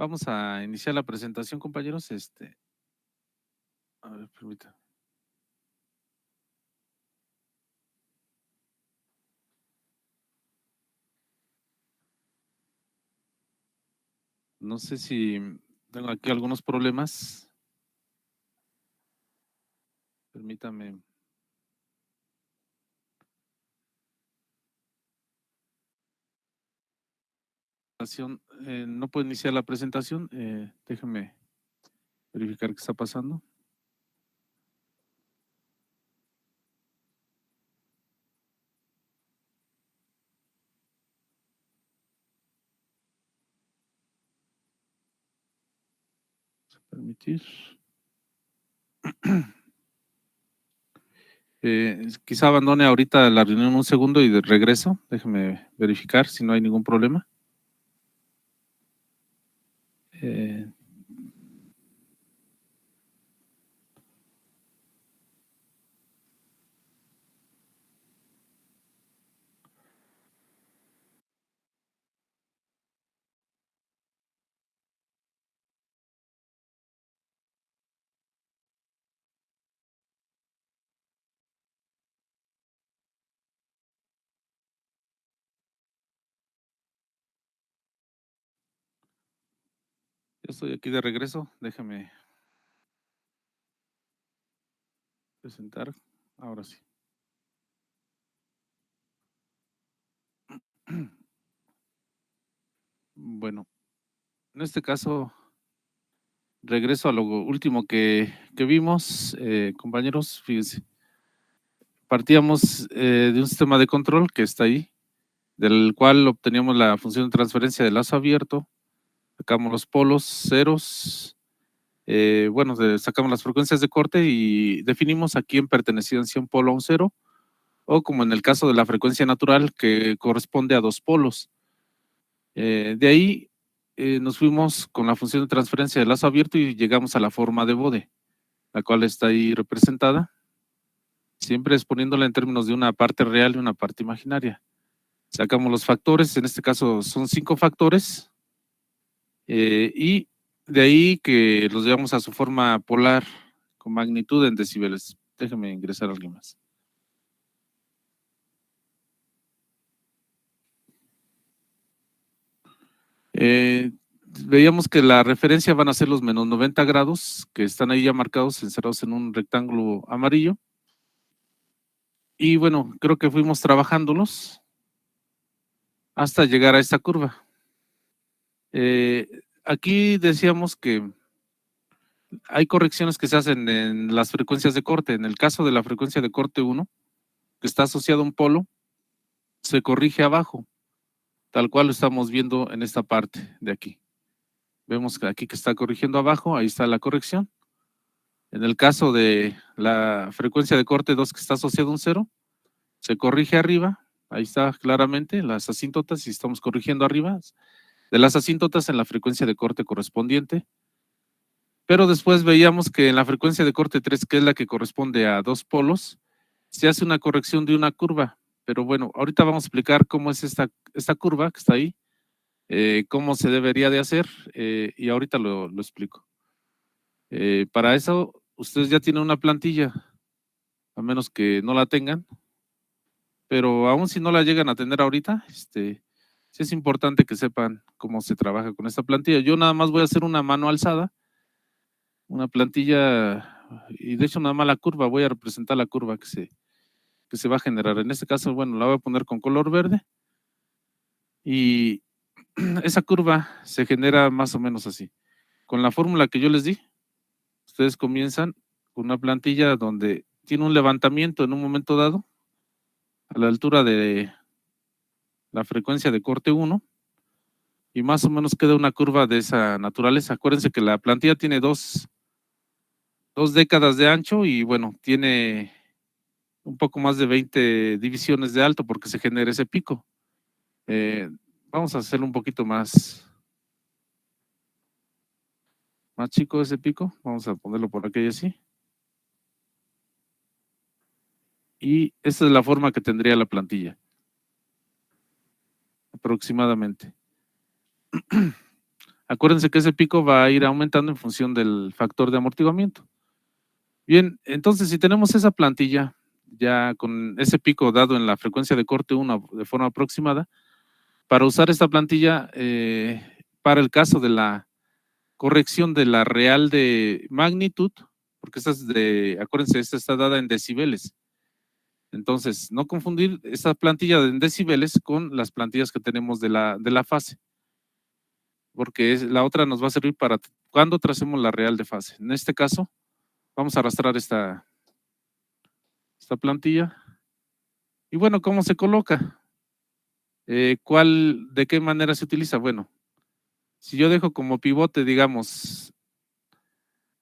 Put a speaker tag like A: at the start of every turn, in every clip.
A: Vamos a iniciar la presentación, compañeros. A ver, permítame. No sé si tengo aquí algunos problemas. Permítame. No puedo iniciar la presentación. Déjame verificar qué está pasando. Permitir. Quizá abandone ahorita la reunión un segundo y de regreso. Déjeme verificar si no hay ningún problema. Eh, Yo estoy aquí de regreso. Déjeme presentar. Ahora sí. Bueno, en este caso, regreso a lo último que vimos, compañeros. Fíjense, partíamos de un sistema de control que está ahí, del cual obteníamos la función de transferencia de lazo abierto, sacamos los polos, ceros, sacamos las frecuencias de corte y definimos a quién pertenecían, si a un polo o a un cero, o como en el caso de la frecuencia natural, que corresponde a dos polos. De ahí nos fuimos con la función de transferencia de lazo abierto y llegamos a la forma de Bode, la cual está ahí representada, siempre exponiéndola en términos de una parte real y una parte imaginaria. Sacamos los factores, en este caso son 5 factores, y de ahí que los llevamos a su forma polar con magnitud en decibeles. Déjeme ingresar a alguien más. Veíamos que la referencia van a ser los menos 90 grados, que están ahí ya marcados, encerrados en un rectángulo amarillo. Y bueno, creo que fuimos trabajándolos hasta llegar a esta curva. Aquí decíamos que hay correcciones que se hacen en las frecuencias de corte. En el caso de la frecuencia de corte 1, que está asociado a un polo, se corrige abajo, tal cual lo estamos viendo en esta parte de aquí. Vemos que aquí que está corrigiendo abajo, ahí está la corrección. En el caso de la frecuencia de corte 2 que está asociado a un cero, se corrige arriba, ahí está claramente las asíntotas y estamos corrigiendo arriba de las asíntotas en la frecuencia de corte correspondiente. Pero después veíamos que en la frecuencia de corte 3, que es la que corresponde a dos polos, se hace una corrección de una curva. Pero bueno, ahorita vamos a explicar cómo es esta curva que está ahí, cómo se debería de hacer, y ahorita lo explico. Para eso, ustedes ya tienen una plantilla, a menos que no la tengan, pero aún si no la llegan a tener ahorita, sí es importante que sepan cómo se trabaja con esta plantilla. Yo nada más voy a hacer una mano alzada, una plantilla, y de hecho nada más la curva, voy a representar la curva que se va a generar. En este caso, bueno, la voy a poner con color verde, y esa curva se genera más o menos así. Con la fórmula que yo les di, ustedes comienzan con una plantilla donde tiene un levantamiento en un momento dado, a la altura de la frecuencia de corte 1, y más o menos queda una curva de esa naturaleza. Acuérdense que la plantilla tiene dos décadas de ancho y bueno, tiene un poco más de 20 divisiones de alto porque se genera ese pico. Vamos a hacerlo un poquito más chico ese pico. Vamos a ponerlo por aquí así. Y esta es la forma que tendría la plantilla, aproximadamente. Acuérdense que ese pico va a ir aumentando en función del factor de amortiguamiento. Bien, entonces si tenemos esa plantilla ya con ese pico dado en la frecuencia de corte 1 de forma aproximada, para usar esta plantilla para el caso de la corrección de la real de magnitud, porque esta es acuérdense, esta está dada en decibeles. Entonces, no confundir esta plantilla en decibeles con las plantillas que tenemos de la fase, porque la otra nos va a servir para cuando tracemos la real de fase. En este caso, vamos a arrastrar esta plantilla. Y bueno, ¿cómo se coloca? ¿De qué manera se utiliza? Bueno, si yo dejo como pivote, digamos,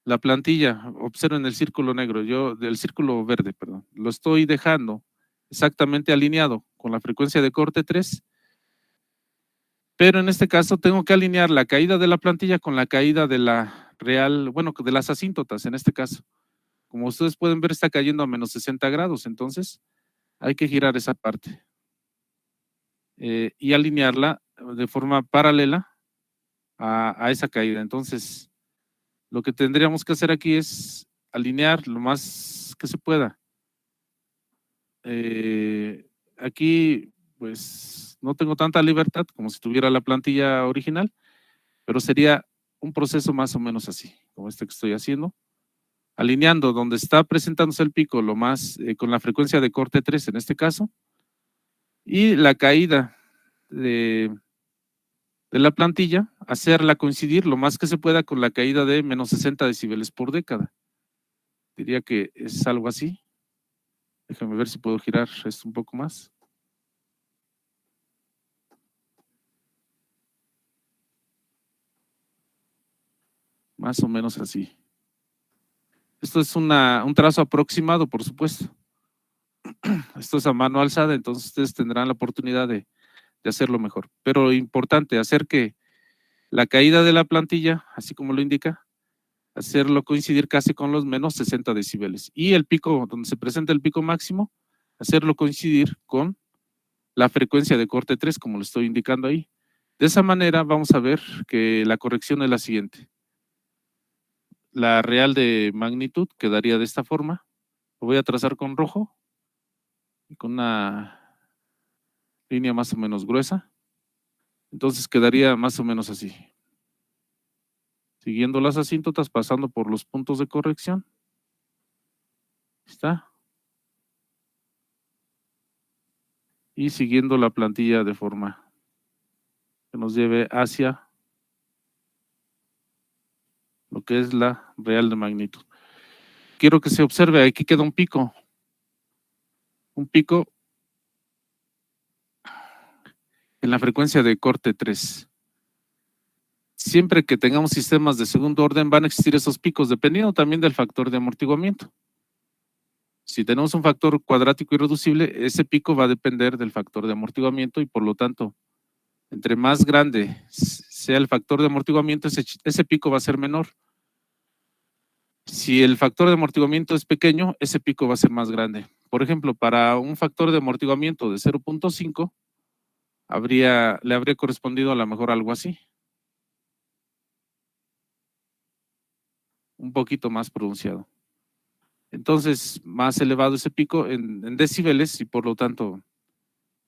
A: la plantilla, observen el círculo negro, del círculo verde, perdón, lo estoy dejando exactamente alineado con la frecuencia de corte 3, pero en este caso tengo que alinear la caída de la plantilla con la caída de la real, bueno, de las asíntotas en este caso. Como ustedes pueden ver, está cayendo a menos 60 grados, entonces hay que girar esa parte y alinearla de forma paralela a esa caída. Entonces, lo que tendríamos que hacer aquí es alinear lo más que se pueda. Aquí, pues, no tengo tanta libertad como si tuviera la plantilla original, pero sería un proceso más o menos así, como este que estoy haciendo, alineando donde está presentándose el pico lo más, con la frecuencia de corte 3 en este caso, y la caída de la plantilla, hacerla coincidir lo más que se pueda con la caída de menos 60 decibeles por década. Diría que es algo así. Déjame ver si puedo girar esto un poco más. Más o menos así. Esto es un trazo aproximado, por supuesto. Esto es a mano alzada, entonces ustedes tendrán la oportunidad de hacerlo mejor. Pero importante, hacer que la caída de la plantilla, así como lo indica, hacerlo coincidir casi con los menos 60 decibeles. Y el pico, donde se presenta el pico máximo, hacerlo coincidir con la frecuencia de corte 3, como lo estoy indicando ahí. De esa manera vamos a ver que la corrección es la siguiente. La real de magnitud quedaría de esta forma. Lo voy a trazar con rojo y con una línea más o menos gruesa. Entonces quedaría más o menos así. Siguiendo las asíntotas, pasando por los puntos de corrección. ¿Está? Y siguiendo la plantilla de forma que nos lleve hacia lo que es la real de magnitud. Quiero que se observe, aquí queda un pico. Un pico en la frecuencia de corte 3. Siempre que tengamos sistemas de segundo orden van a existir esos picos, dependiendo también del factor de amortiguamiento. Si tenemos un factor cuadrático irreducible, ese pico va a depender del factor de amortiguamiento y por lo tanto, entre más grande sea el factor de amortiguamiento, ese pico va a ser menor. Si el factor de amortiguamiento es pequeño, ese pico va a ser más grande. Por ejemplo, para un factor de amortiguamiento de 0.5, le habría correspondido a lo mejor algo así. Un poquito más pronunciado. Entonces, más elevado ese pico en decibeles y por lo tanto,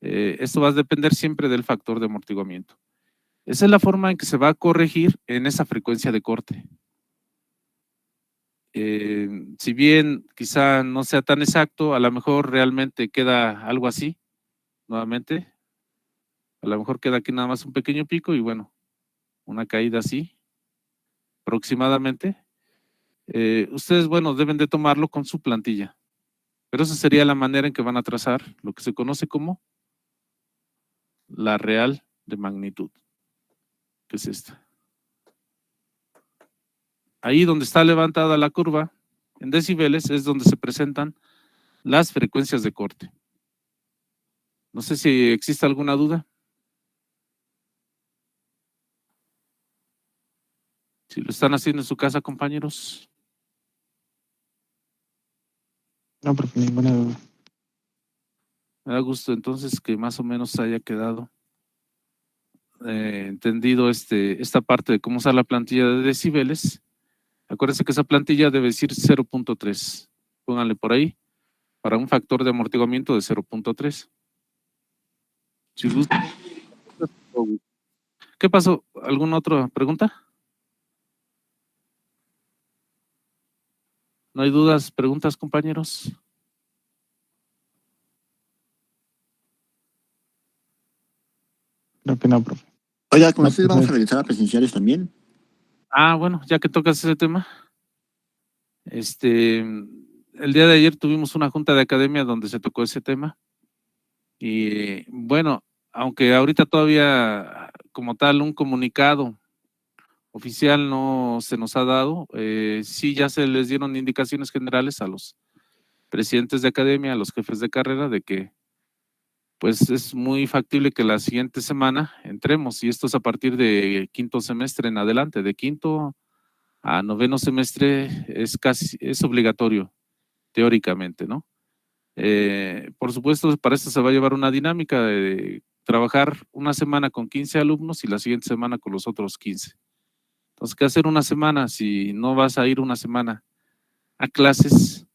A: esto va a depender siempre del factor de amortiguamiento. Esa es la forma en que se va a corregir en esa frecuencia de corte. Si bien quizá no sea tan exacto, a lo mejor realmente queda algo así, nuevamente. A lo mejor queda aquí nada más un pequeño pico y bueno, una caída así, aproximadamente. Ustedes, bueno, deben de tomarlo con su plantilla. Pero esa sería la manera en que van a trazar lo que se conoce como la real de magnitud, que es esta. Ahí donde está levantada la curva en decibeles es donde se presentan las frecuencias de corte. No sé si existe alguna duda. Si lo están haciendo en su casa, compañeros.
B: No, profe, ninguna duda.
A: Me da gusto entonces que más o menos haya quedado entendido esta parte de cómo usar la plantilla de decibeles, acuérdense que esa plantilla debe decir 0.3. Pónganle por ahí, para un factor de amortiguamiento de 0.3. Si gusta. ¿Qué pasó? ¿Alguna otra pregunta? ¿No hay dudas, preguntas, compañeros?
B: Creo que no, profe.
C: Oiga, ¿con
B: No,
C: ustedes
B: pues,
C: vamos a realizar a presenciales también?
A: Bueno, ya que tocas ese tema, el día de ayer tuvimos una junta de academia donde se tocó ese tema y bueno, aunque ahorita todavía como tal un comunicado oficial no se nos ha dado, sí ya se les dieron indicaciones generales a los presidentes de academia, a los jefes de carrera de que pues es muy factible que la siguiente semana entremos y esto es a partir de quinto semestre en adelante, de quinto a noveno semestre es obligatorio, teóricamente, ¿no? Por supuesto, para esto se va a llevar una dinámica de trabajar una semana con 15 alumnos y la siguiente semana con los otros 15. Entonces, ¿qué hacer una semana si no vas a ir una semana a clases?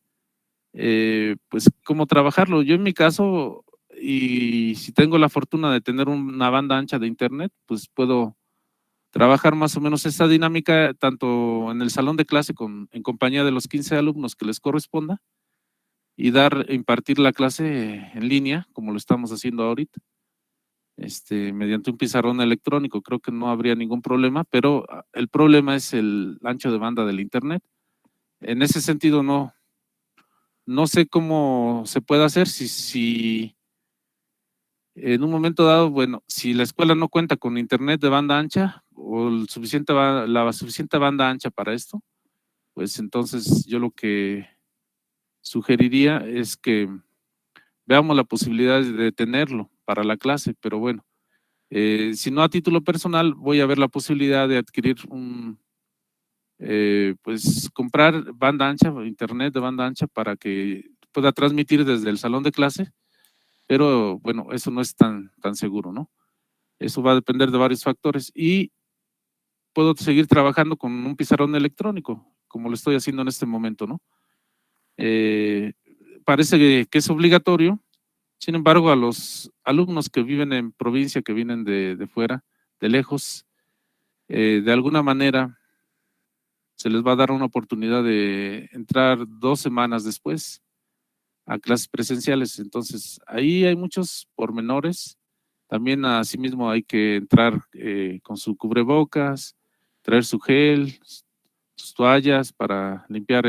A: Pues, ¿cómo trabajarlo? Yo en mi caso, y si tengo la fortuna de tener una banda ancha de internet, pues puedo trabajar más o menos esta dinámica tanto en el salón de clase en compañía de los 15 alumnos que les corresponda y impartir la clase en línea, como lo estamos haciendo ahorita, mediante un pizarrón electrónico. Creo que no habría ningún problema, pero el problema es el ancho de banda del internet. En ese sentido, no sé cómo se puede hacer si en un momento dado, bueno, si la escuela no cuenta con internet de banda ancha o la suficiente banda ancha para esto, pues entonces yo lo que sugeriría es que veamos la posibilidad de tenerlo para la clase, pero bueno, si no a título personal, voy a ver la posibilidad de adquirir pues comprar banda ancha, internet de banda ancha para que pueda transmitir desde el salón de clase, pero bueno, eso no es tan seguro, ¿no? Eso va a depender de varios factores y puedo seguir trabajando con un pizarrón electrónico, como lo estoy haciendo en este momento, ¿no? Parece que es obligatorio, sin embargo, a los alumnos que viven en provincia, que vienen de fuera, de lejos, de alguna manera se les va a dar una oportunidad de entrar 2 semanas después a clases presenciales. Entonces, ahí hay muchos pormenores. También asimismo hay que entrar con su cubrebocas, traer su gel, sus toallas para limpiar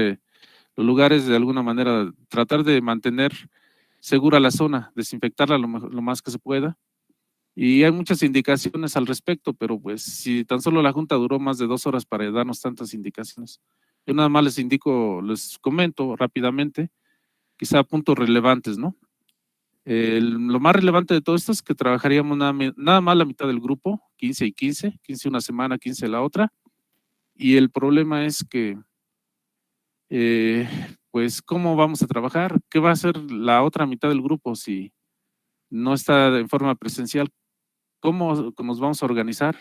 A: los lugares de alguna manera, tratar de mantener segura la zona, desinfectarla lo más que se pueda. Y hay muchas indicaciones al respecto, pero pues si tan solo la junta duró más de 2 horas para darnos tantas indicaciones, yo nada más les comento rápidamente, quizá puntos relevantes, ¿no? Lo más relevante de todo esto es que trabajaríamos nada más la mitad del grupo, 15 y 15, 15 una semana, 15 la otra, y el problema es que, pues, ¿cómo vamos a trabajar? ¿Qué va a hacer la otra mitad del grupo si no está en forma presencial? ¿Cómo nos vamos a organizar?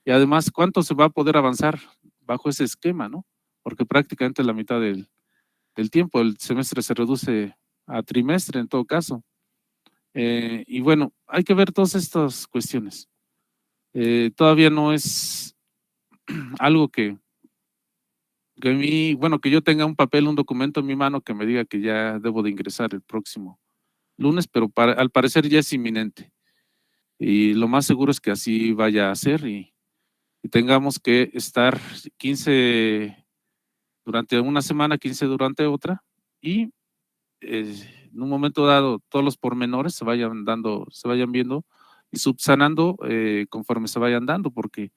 A: Y además, ¿cuánto se va a poder avanzar bajo ese esquema, no? Porque prácticamente la mitad del tiempo, el semestre se reduce a trimestre en todo caso. Y bueno, hay que ver todas estas cuestiones. Todavía no es algo que que yo tenga un papel, un documento en mi mano que me diga que ya debo de ingresar el próximo lunes, pero al parecer ya es inminente. Y lo más seguro es que así vaya a ser y tengamos que estar 15 durante una semana, 15 durante otra, y en un momento dado todos los pormenores se vayan viendo y subsanando conforme se vayan dando, porque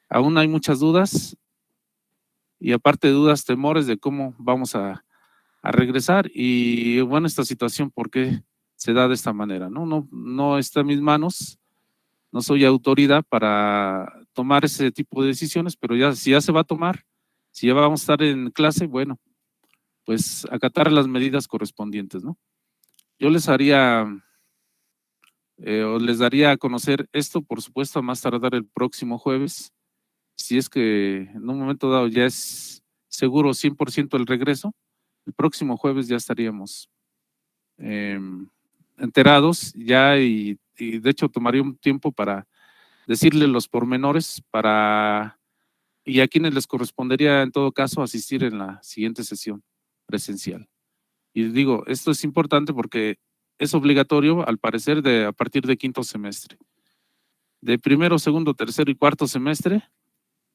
A: aún hay muchas dudas y aparte de dudas, temores de cómo vamos a regresar y bueno, esta situación, ¿por qué se da de esta manera? No está en mis manos, no soy autoridad para tomar ese tipo de decisiones, pero si ya se va a tomar, si ya vamos a estar en clase, bueno, pues acatar las medidas correspondientes, ¿no? Yo les haría os les daría a conocer esto, por supuesto, a más tardar el próximo jueves. Si es que en un momento dado ya es seguro 100% el regreso, el próximo jueves ya estaríamos enterados ya y de hecho tomaría un tiempo para decirle los pormenores y a quienes les correspondería en todo caso asistir en la siguiente sesión presencial. Y digo, esto es importante porque es obligatorio al parecer a partir de quinto semestre. De primero, segundo, tercero y cuarto semestre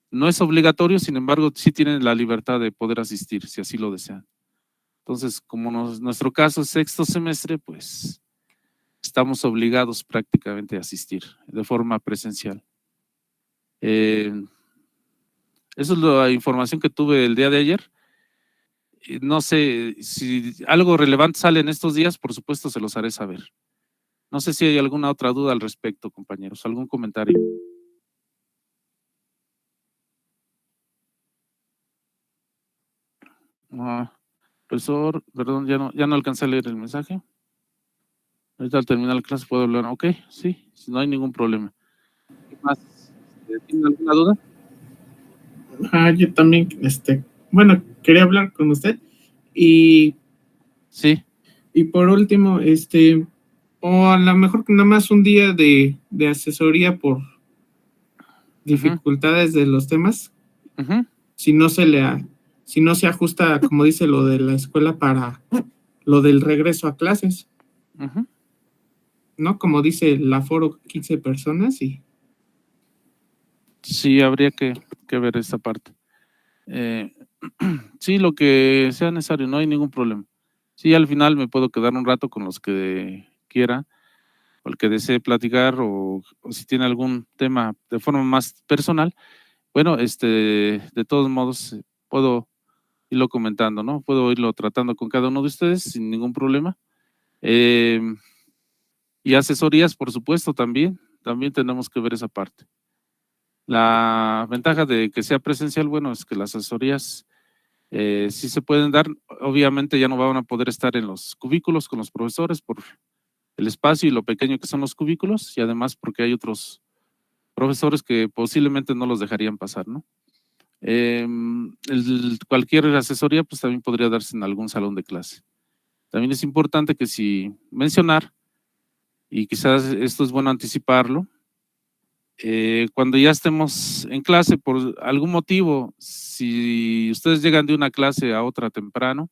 A: no es obligatorio, sin embargo sí tienen la libertad de poder asistir si así lo desean. Entonces, como nuestro caso es sexto semestre, pues estamos obligados prácticamente a asistir de forma presencial. Esa es la información que tuve el día de ayer. No sé si algo relevante sale en estos días, por supuesto se los haré saber. No sé si hay alguna otra duda al respecto, compañeros, algún comentario. Profesor, perdón, ya no alcancé a leer el mensaje. Ahorita al terminar la clase puedo hablar. Ok, sí, no hay ningún problema. ¿Qué más? ¿Tienen alguna duda?
C: Yo también, bueno, quería hablar con usted y
A: sí.
C: Y por último, o a lo mejor nada más un día de asesoría por dificultades de los temas, si no se ajusta, como dice lo de la escuela, para lo del regreso a clases, ¿no? Como dice el aforo, 15 personas y...
A: Sí, habría que ver esta parte. Sí, lo que sea necesario, no hay ningún problema. Sí, al final me puedo quedar un rato con los que quiera, o el que desee platicar, o si tiene algún tema de forma más personal. Bueno, de todos modos, puedo irlo comentando, ¿no? Puedo irlo tratando con cada uno de ustedes sin ningún problema. Y asesorías, por supuesto, también tenemos que ver esa parte. La ventaja de que sea presencial, bueno, es que las asesorías sí se pueden dar. Obviamente ya no van a poder estar en los cubículos con los profesores por el espacio y lo pequeño que son los cubículos, y además porque hay otros profesores que posiblemente no los dejarían pasar, ¿no? Cualquier asesoría pues también podría darse en algún salón de clase. También es importante que si mencionar, y quizás esto es bueno anticiparlo, cuando ya estemos en clase, por algún motivo, si ustedes llegan de una clase a otra temprano,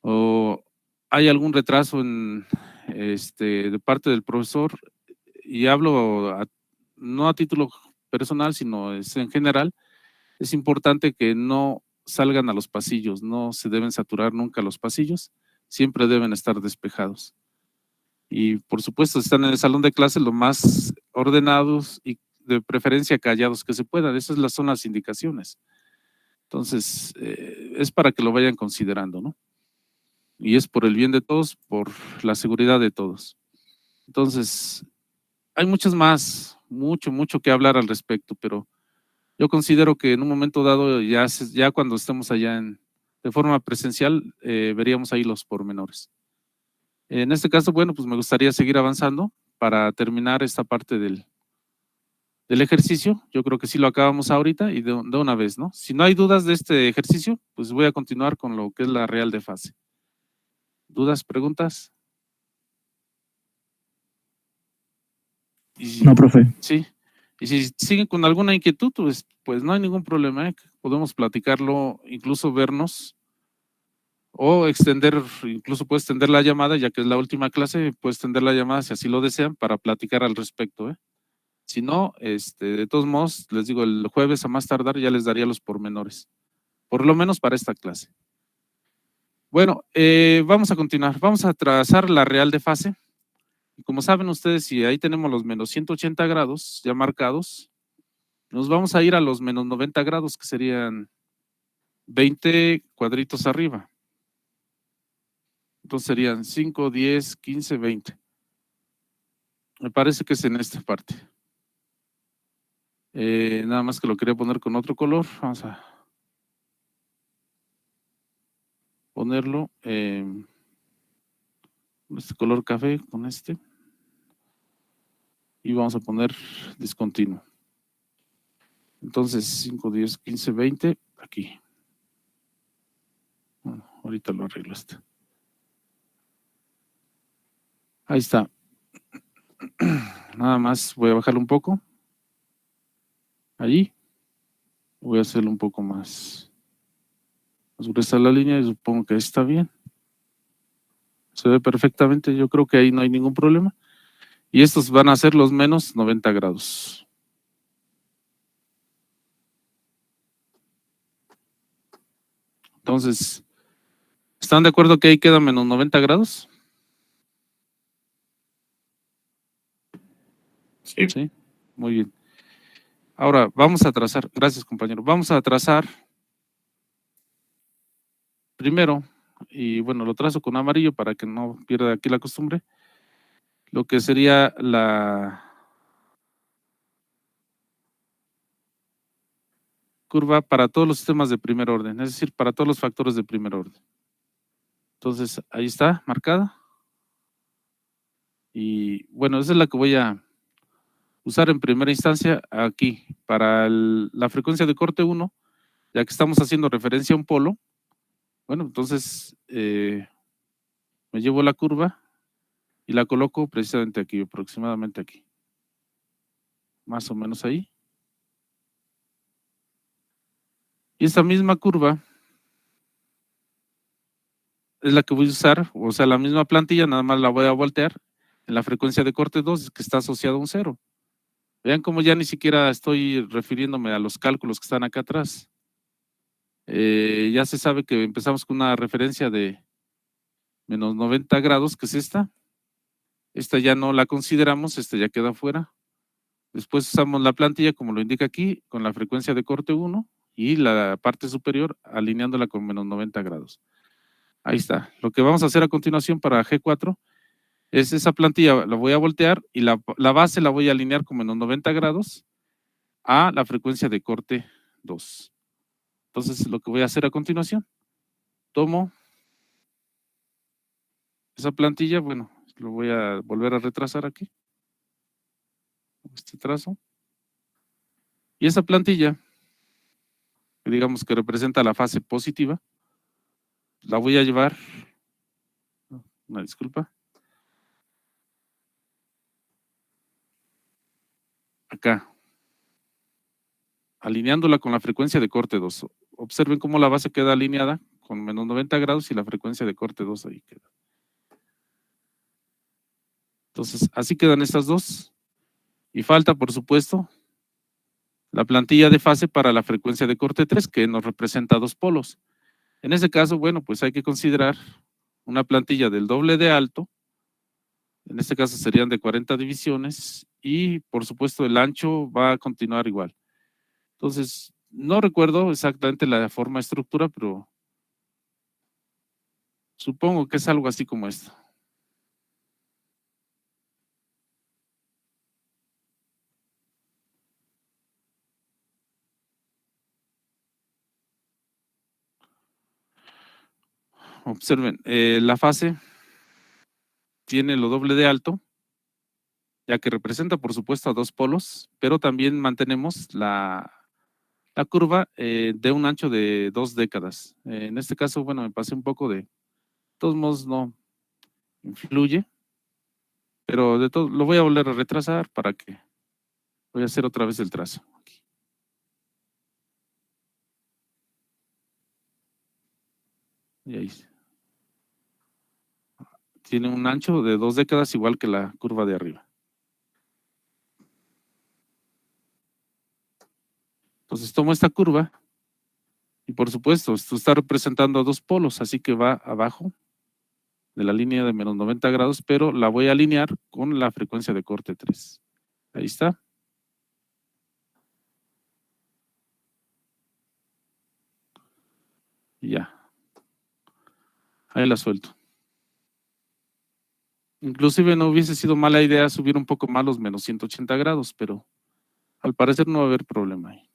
A: o hay algún retraso de parte del profesor, y hablo no a título personal, sino es en general, es importante que no salgan a los pasillos, no se deben saturar nunca los pasillos, siempre deben estar despejados. Y por supuesto están en el salón de clase lo más ordenados y de preferencia callados que se puedan. Esas son las indicaciones. Entonces, es para que lo vayan considerando, ¿no? Y es por el bien de todos, por la seguridad de todos. Entonces, hay mucho que hablar al respecto, pero yo considero que en un momento dado, ya cuando estemos allá de forma presencial, veríamos ahí los pormenores. En este caso, bueno, pues me gustaría seguir avanzando para terminar esta parte del ejercicio. Yo creo que sí lo acabamos ahorita y de una vez, ¿no? Si no hay dudas de este ejercicio, pues voy a continuar con lo que es la real de fase. ¿Dudas, preguntas?
B: No, profe.
A: Sí. Y si siguen con alguna inquietud, pues no hay ningún problema, ¿eh? Podemos platicarlo, incluso vernos o incluso puedes extender la llamada, ya que es la última clase, puedes extender la llamada si así lo desean para platicar al respecto, ¿eh? Si no, de todos modos, les digo, el jueves a más tardar ya les daría los pormenores, por lo menos para esta clase. Bueno, vamos a continuar, vamos a trazar la real de fase. Y como saben ustedes, si ahí tenemos los menos 180 grados ya marcados, nos vamos a ir a los menos 90 grados, que serían 20 cuadritos arriba. Entonces serían 5, 10, 15, 20. Me parece que es en esta parte. Nada más que lo quería poner con otro color. Vamos a ponerlo este color café con este. y vamos a poner discontinuo. Entonces 5, 10, 15, 20, aquí. Bueno, ahorita lo arreglo esto. Ahí está. Nada más voy a bajarlo un poco. Ahí. Voy a hacerlo un poco más gruesa la línea y supongo que ahí está bien. Se ve perfectamente, yo creo que ahí no hay ningún problema. Y estos van a ser los menos 90 grados. Entonces, ¿están de acuerdo que ahí queda menos 90 grados?
C: Sí.
A: Sí, muy bien. Ahora vamos a trazar, gracias compañero, vamos a trazar primero, y bueno, lo trazo con amarillo para que no pierda aquí la costumbre, lo que sería la curva para todos los sistemas de primer orden, es decir, para todos los factores de primer orden. Entonces, ahí está, marcada. Y bueno, esa es la que voy a usar en primera instancia aquí, para la frecuencia de corte 1, ya que estamos haciendo referencia a un polo. Bueno, entonces me llevo la curva y la coloco precisamente aquí, aproximadamente aquí. Más o menos ahí. Y esta misma curva es la que voy a usar, o sea, la misma plantilla, nada más la voy a voltear en la frecuencia de corte 2, que está asociada a un 0. Vean cómo ya ni siquiera estoy refiriéndome a los cálculos que están acá atrás. Ya se sabe que empezamos con una referencia de menos 90 grados, que es esta. Esta ya no la consideramos, esta ya queda fuera. Después usamos la plantilla, como lo indica aquí, con la frecuencia de corte 1 y la parte superior alineándola con menos 90 grados. Ahí está. Lo que vamos a hacer a continuación para G4 es esa plantilla, la voy a voltear y la base la voy a alinear con menos 90 grados a la frecuencia de corte 2. Entonces, lo que voy a hacer a continuación, tomo esa plantilla, bueno, lo voy a volver a retrasar aquí, este trazo, y esa plantilla, que digamos que representa la fase positiva, la voy a llevar, una disculpa, acá, alineándola con la frecuencia de corte 2. Observen cómo la base queda alineada con menos 90 grados y la frecuencia de corte 2 ahí queda. Entonces, así quedan estas dos. Y falta, por supuesto, la plantilla de fase para la frecuencia de corte 3, que nos representa dos polos. En ese caso, bueno, pues hay que considerar una plantilla del doble de alto. En este caso serían de 40 divisiones y, por supuesto, el ancho va a continuar igual. Entonces, no recuerdo exactamente la forma estructura, pero supongo que es algo así como esto. Observen, la fase tiene lo doble de alto, ya que representa, por supuesto, a dos polos, pero también mantenemos la curva de un ancho de 2 décadas. En este caso, bueno, me pasé un poco de todos modos no influye, pero de todo lo voy a volver a retrasar para que voy a hacer otra vez el trazo. Aquí. Y ahí. Tiene un ancho de 2 décadas igual que la curva de arriba. Entonces tomo esta curva y por supuesto esto está representando a dos polos, así que va abajo de la línea de menos 90 grados, pero la voy a alinear con la frecuencia de corte 3. Ahí está. Y ya. Ahí la suelto. Inclusive no hubiese sido mala idea subir un poco más los menos 180 grados, pero al parecer no va a haber problema ahí.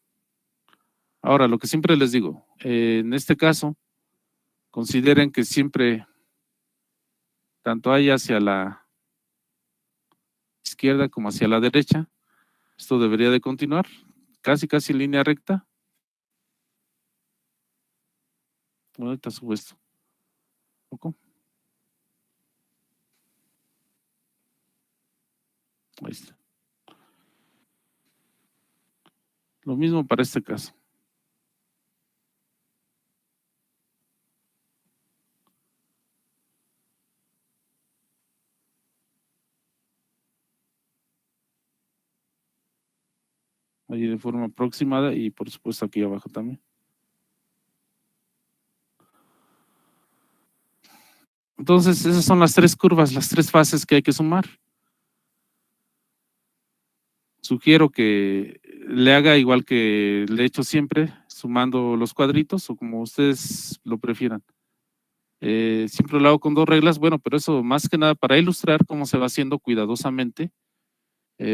A: Ahora, lo que siempre les digo, en este caso, consideren que siempre, tanto hay hacia la izquierda como hacia la derecha. Esto debería de continuar, casi en línea recta. Bueno, ahorita subo esto. Un poco. Ahí está. Lo mismo para este caso. Ahí de forma aproximada y por supuesto aquí abajo también. Entonces, esas son las tres curvas, las tres fases que hay que sumar. Sugiero que le haga igual que le he hecho siempre, sumando los cuadritos o como ustedes lo prefieran. Siempre lo hago con 2 reglas, bueno, pero eso más que nada para ilustrar cómo se va haciendo cuidadosamente,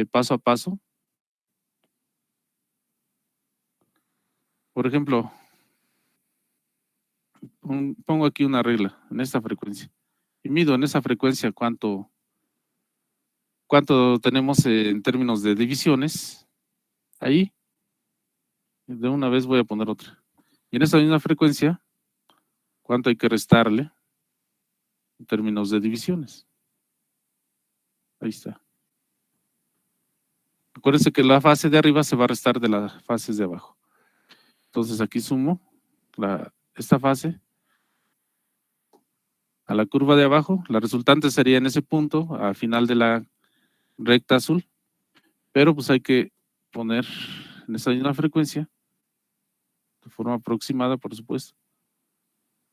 A: paso a paso. Por ejemplo, pongo aquí una regla en esta frecuencia y mido en esa frecuencia cuánto tenemos en términos de divisiones. Ahí, de una vez voy a poner otra. Y en esa misma frecuencia, ¿cuánto hay que restarle en términos de divisiones? Ahí está. Acuérdense que la fase de arriba se va a restar de las fases de abajo. Entonces aquí sumo esta fase a la curva de abajo. La resultante sería en ese punto, al final de la recta azul. Pero pues hay que poner en esa misma frecuencia, de forma aproximada, por supuesto.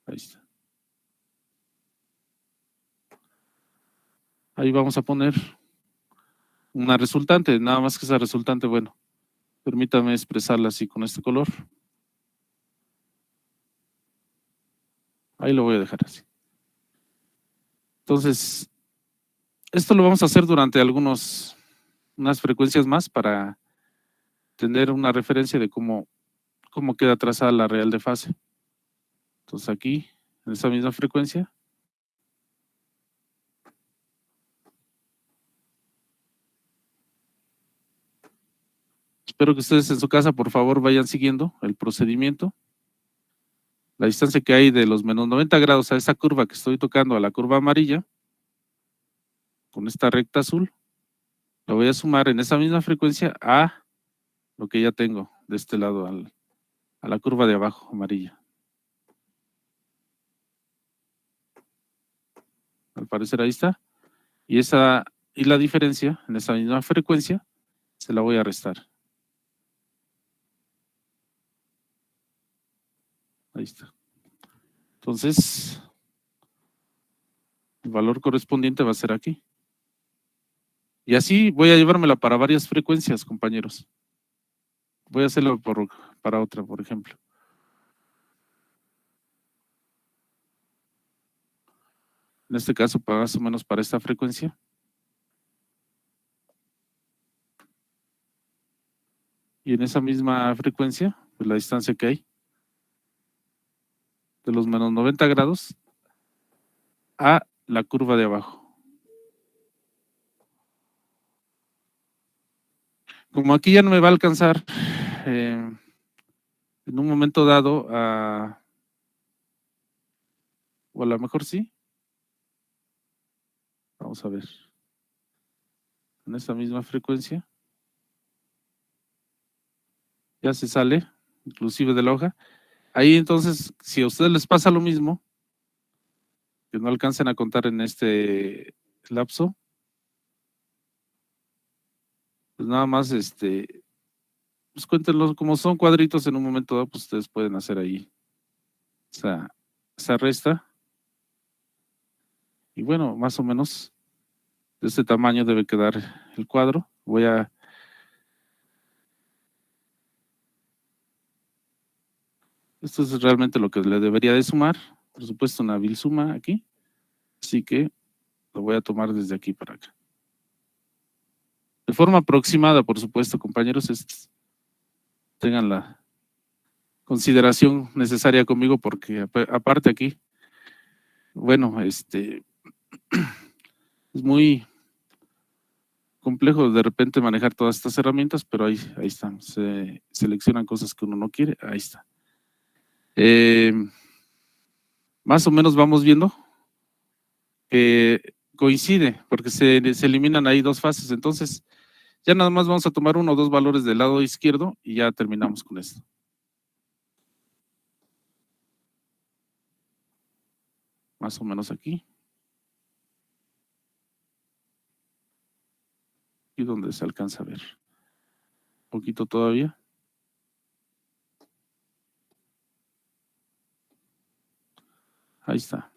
A: Ahí está. Ahí vamos a poner una resultante, nada más que esa resultante, bueno, permítame expresarla así con este color. Ahí lo voy a dejar así. Entonces, esto lo vamos a hacer durante unas frecuencias más para tener una referencia de cómo queda trazada la real de fase. Entonces aquí, en esa misma frecuencia, espero que ustedes en su casa, por favor, vayan siguiendo el procedimiento. La distancia que hay de los menos 90 grados a esa curva que estoy tocando, a la curva amarilla, con esta recta azul, lo voy a sumar en esa misma frecuencia a lo que ya tengo de este lado, a la curva de abajo, amarilla. Al parecer ahí está. Y la diferencia en esa misma frecuencia se la voy a restar. Ahí está. Entonces, el valor correspondiente va a ser aquí. Y así voy a llevármela para varias frecuencias, compañeros. Voy a hacerlo para otra, por ejemplo. En este caso, más o menos para esta frecuencia. Y en esa misma frecuencia, pues la distancia que hay, de los menos 90 grados a la curva de abajo. Como aquí ya no me va a alcanzar en un momento dado, o a lo mejor sí. Vamos a ver. En esa misma frecuencia. Ya se sale, inclusive de la hoja. Ahí entonces, si a ustedes les pasa lo mismo, que no alcancen a contar en este lapso, pues nada más pues cuéntenlos, como son cuadritos en un momento dado, pues ustedes pueden hacer ahí esa resta. Y bueno, más o menos de este tamaño debe quedar el cuadro. Esto es realmente lo que le debería de sumar. Por supuesto, una vil suma aquí. Así que lo voy a tomar desde aquí para acá. De forma aproximada, por supuesto, compañeros, tengan la consideración necesaria conmigo porque aparte aquí, bueno, es muy complejo de repente manejar todas estas herramientas, pero ahí están. Se seleccionan cosas que uno no quiere, ahí está. Más o menos vamos viendo que coincide, porque se eliminan ahí dos fases. Entonces, ya nada más vamos a tomar uno o dos valores del lado izquierdo y ya terminamos con esto. Más o menos aquí. Y donde se alcanza a ver. Un poquito todavía. Ahí está.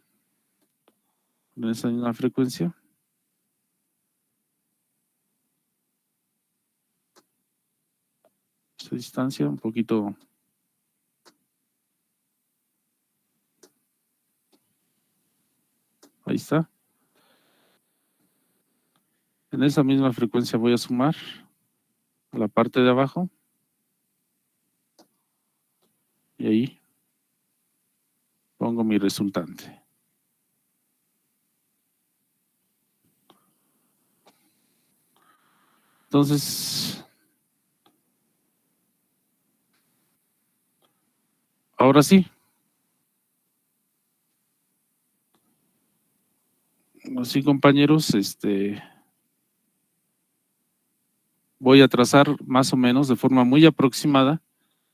A: En esa misma frecuencia. Esta distancia, un poquito. Ahí está. En esa misma frecuencia voy a sumar a la parte de abajo. Y ahí pongo mi resultante. Entonces, ahora sí. Así, compañeros, voy a trazar más o menos de forma muy aproximada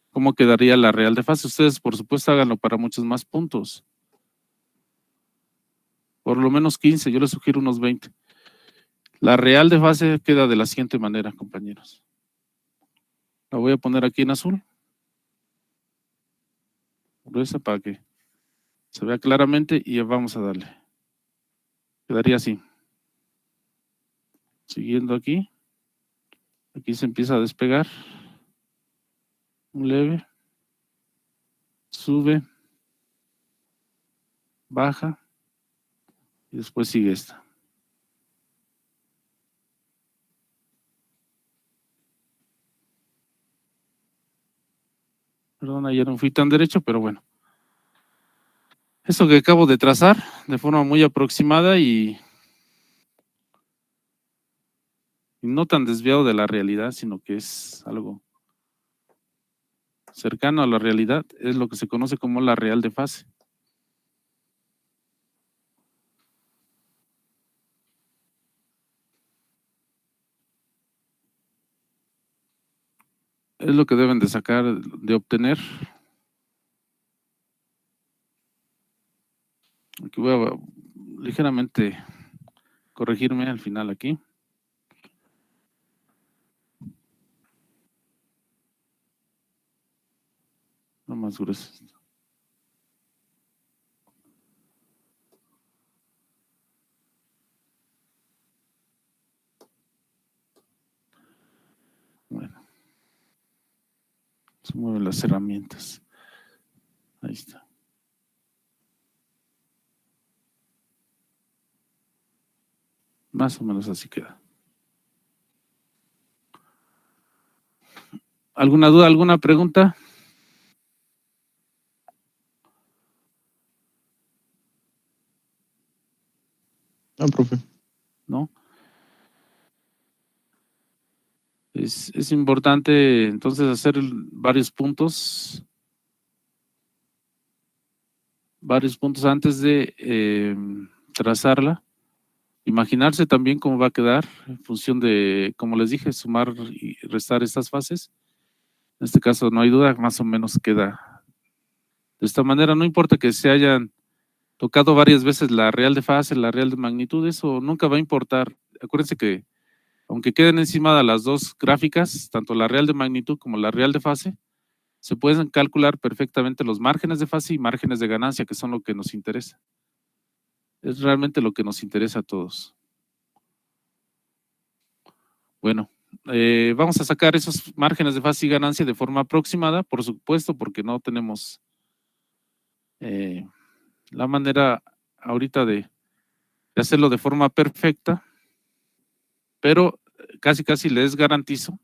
A: cómo quedaría la real de fase. Ustedes, por supuesto, háganlo para muchos más puntos. Por lo menos 15, yo les sugiero unos 20. La real de fase queda de la siguiente manera, compañeros. La voy a poner aquí en azul. Gruesa para que se vea claramente y vamos a darle. Quedaría así. Siguiendo aquí. Aquí se empieza a despegar. Un leve. Sube. Baja. Y después sigue esta. Perdón, ayer no fui tan derecho, pero bueno. Eso que acabo de trazar de forma muy aproximada y no tan desviado de la realidad, sino que es algo cercano a la realidad, es lo que se conoce como la real de fase. Es lo que deben de sacar, de obtener. Aquí voy a ligeramente corregirme al final aquí. No más grueso. Bueno. Se mueven las herramientas. Ahí está. Más o menos así queda. ¿Alguna duda, alguna pregunta?
B: No, profe.
A: ¿No? Es importante entonces hacer varios puntos antes de trazarla. Imaginarse también cómo va a quedar en función de, como les dije, sumar y restar estas fases. En este caso no hay duda, más o menos queda de esta manera. No importa que se hayan tocado varias veces la real de fase, la real de magnitud, eso nunca va a importar. Acuérdense que aunque queden encima de las dos gráficas, tanto la real de magnitud como la real de fase, se pueden calcular perfectamente los márgenes de fase y márgenes de ganancia, que son lo que nos interesa. Es realmente lo que nos interesa a todos. Bueno, vamos a sacar esos márgenes de fase y ganancia de forma aproximada, por supuesto, porque no tenemos la manera ahorita de hacerlo de forma perfecta, pero casi les garantizo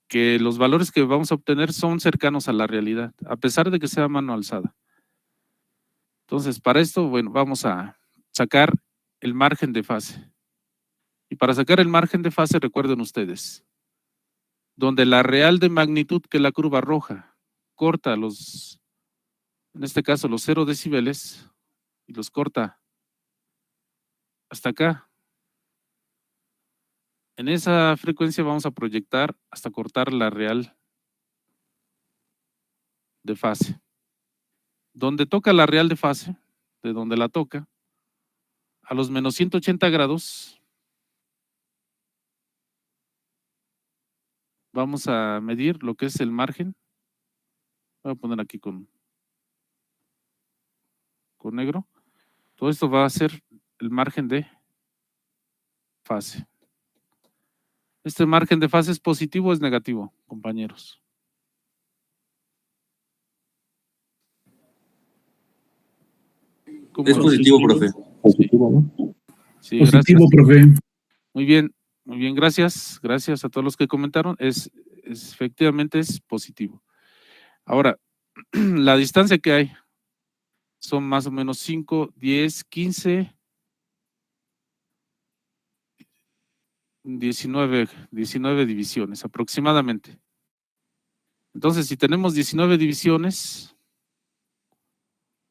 A: que los valores que vamos a obtener son cercanos a la realidad, a pesar de que sea mano alzada. Entonces, para esto, bueno, vamos a sacar el margen de fase. Y para sacar el margen de fase, recuerden ustedes, donde la real de magnitud, que es la curva roja, corta los, en este caso los 0 decibeles, y los corta hasta acá. En esa frecuencia vamos a proyectar hasta cortar la real de fase. Donde toca la real de fase, de donde la toca, a los menos 180 grados, vamos a medir lo que es el margen. Voy a poner aquí con negro. Todo esto va a ser el margen de fase. ¿Este margen de fase es positivo o es negativo, compañeros?
D: Es positivo, profe.
B: Positivo, ¿no?
A: Sí,
E: Positivo,
A: gracias.
E: profe.
A: Muy bien, gracias. Gracias a todos los que comentaron. Efectivamente es positivo. Ahora, la distancia que hay son más o menos 5, 10, 15, 19 divisiones aproximadamente. Entonces, si tenemos 19 divisiones,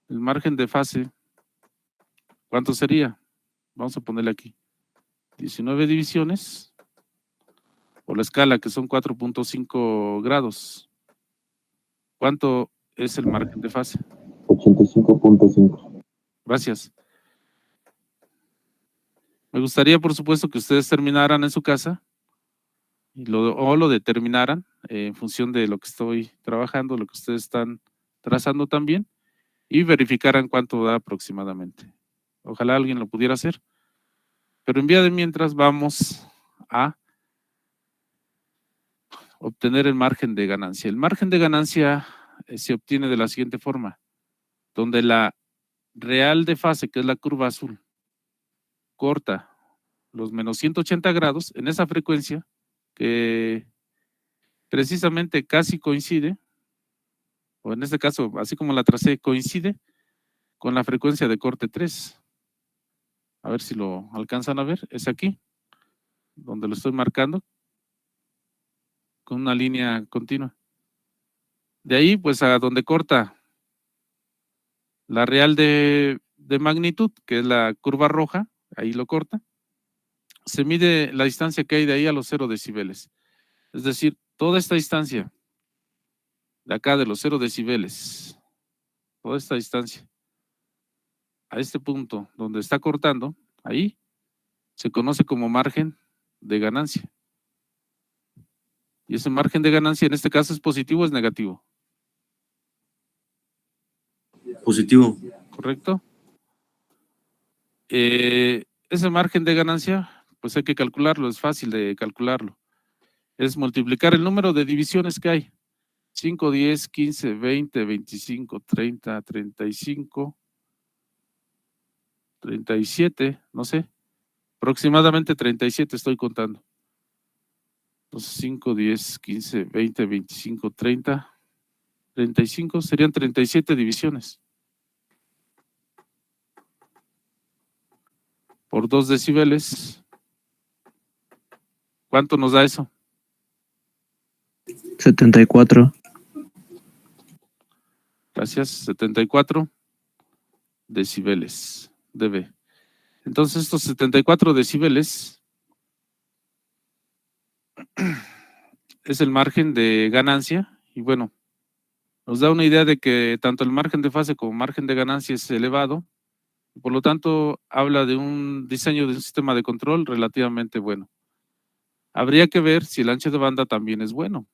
A: el margen de fase, ¿cuánto sería? Vamos a ponerle aquí. 19 divisiones, o la escala, que son 4.5 grados. ¿Cuánto es el margen de fase?
B: 85.5.
A: Gracias. Me gustaría, por supuesto, que ustedes terminaran en su casa o lo determinaran en función de lo que estoy trabajando, lo que ustedes están trazando también, y verificaran cuánto da aproximadamente. Ojalá alguien lo pudiera hacer. Pero en vía de mientras vamos a obtener el margen de ganancia. El margen de ganancia se obtiene de la siguiente forma, donde la real de fase, que es la curva azul, corta los menos 180 grados en esa frecuencia que precisamente casi coincide, o en este caso, así como la tracé, coincide con la frecuencia de corte 3. A ver si lo alcanzan a ver, es aquí, donde lo estoy marcando con una línea continua. De ahí, pues, a donde corta la real de magnitud, que es la curva roja, ahí lo corta, se mide la distancia que hay de ahí a los 0 decibeles. Es decir, toda esta distancia, de acá de los 0 decibeles, toda esta distancia, a este punto donde está cortando, ahí se conoce como margen de ganancia. Y ese margen de ganancia en este caso es positivo o es negativo.
D: Positivo.
A: ¿Correcto? Ese margen de ganancia, pues hay que calcularlo, es fácil de calcularlo. Es multiplicar el número de divisiones que hay. 5, 10, 15, 20, 25, 30, 35, 37, no sé. Aproximadamente 37 estoy contando. Entonces 5, 10, 15, 20, 25, 30, 35, serían 37 divisiones. Por 2 decibeles. ¿Cuánto nos da eso?
B: 74.
A: Gracias, 74 decibeles, dB. Entonces estos 74 decibeles es el margen de ganancia y bueno, nos da una idea de que tanto el margen de fase como margen de ganancia es elevado, y por lo tanto habla de un diseño de un sistema de control relativamente bueno. Habría que ver si el ancho de banda también es bueno.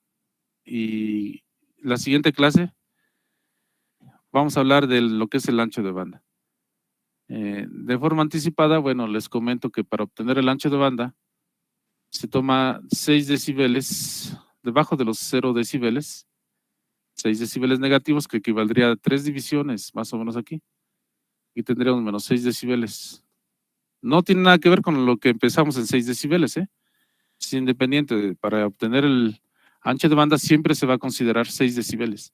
A: Y la siguiente clase vamos a hablar de lo que es el ancho de banda. De forma anticipada, bueno, les comento que para obtener el ancho de banda se toma 6 decibeles, debajo de los 0 decibeles, 6 decibeles negativos, que equivaldría a 3 divisiones, más o menos aquí. Y tendríamos menos 6 decibeles. No tiene nada que ver con lo que empezamos en 6 decibeles, es independiente. Para obtener el ancho de banda siempre se va a considerar 6 decibeles.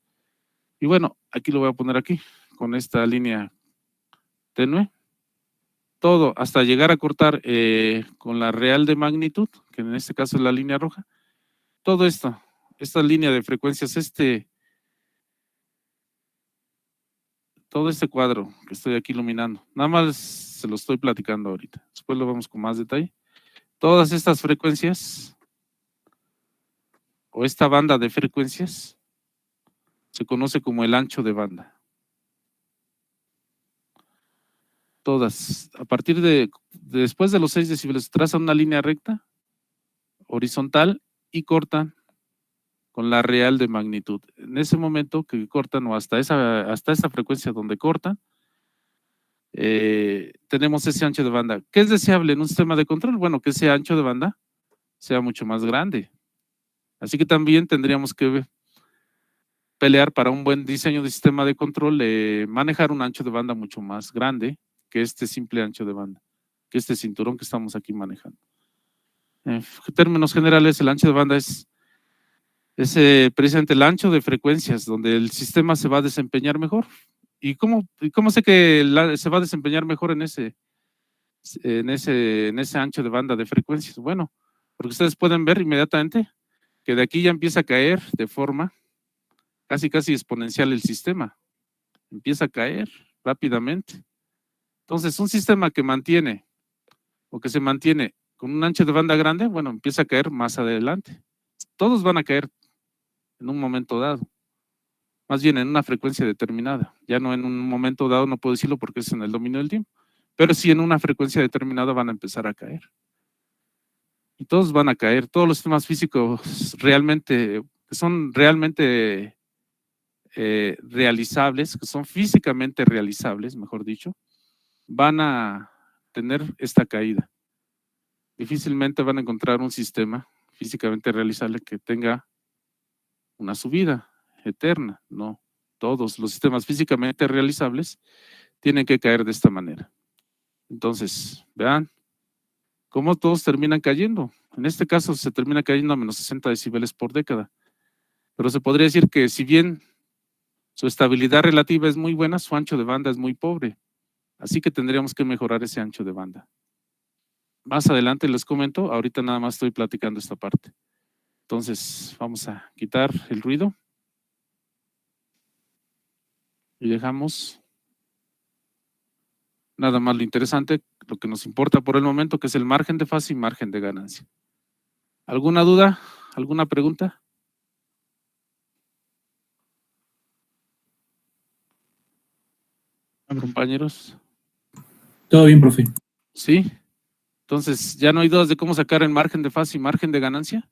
A: Y bueno, aquí lo voy a poner aquí, con esta línea tenue. todo, hasta llegar a cortar con la real de magnitud, que en este caso es la línea roja, todo esto, esta línea de frecuencias, todo este cuadro que estoy aquí iluminando, nada más se lo estoy platicando ahorita, después lo vemos con más detalle. Todas estas frecuencias, o esta banda de frecuencias, se conoce como el ancho de banda. Todas, a partir después de los 6 decibeles, trazan una línea recta, horizontal, y cortan con la real de magnitud. En ese momento que cortan, o hasta esa frecuencia donde cortan, tenemos ese ancho de banda. ¿Qué es deseable en un sistema de control? Bueno, que ese ancho de banda sea mucho más grande. Así que también tendríamos que pelear para un buen diseño de sistema de control, manejar un ancho de banda mucho más grande que este simple ancho de banda, que este cinturón que estamos aquí manejando. En términos generales, el ancho de banda es precisamente el ancho de frecuencias donde el sistema se va a desempeñar mejor. ¿Y cómo sé que se va a desempeñar mejor en ese ancho de banda de frecuencias? Bueno, porque ustedes pueden ver inmediatamente que de aquí ya empieza a caer de forma casi exponencial el sistema. Empieza a caer rápidamente. Entonces, un sistema que mantiene o que se mantiene con un ancho de banda grande, bueno, empieza a caer más adelante. Todos van a caer en un momento dado, más bien en una frecuencia determinada. Ya no en un momento dado, no puedo decirlo porque es en el dominio del tiempo, pero sí en una frecuencia determinada van a empezar a caer. Y todos van a caer, todos los sistemas físicos realmente, que son realmente realizables, que son físicamente realizables, mejor dicho, van a tener esta caída. Difícilmente van a encontrar un sistema físicamente realizable que tenga una subida eterna. No, todos los sistemas físicamente realizables tienen que caer de esta manera. Entonces, vean cómo todos terminan cayendo. En este caso se termina cayendo a menos 60 decibeles por década. Pero se podría decir que si bien su estabilidad relativa es muy buena, su ancho de banda es muy pobre. Así que tendríamos que mejorar ese ancho de banda. Más adelante les comento, ahorita nada más estoy platicando esta parte. Entonces vamos a quitar el ruido y dejamos nada más lo interesante, lo que nos importa por el momento, que es el margen de fase y margen de ganancia. ¿Alguna duda? ¿Alguna pregunta? Compañeros.
B: Todo bien, profe.
A: Sí. Entonces, ¿ya no hay dudas de cómo sacar el margen de fase y margen de ganancia?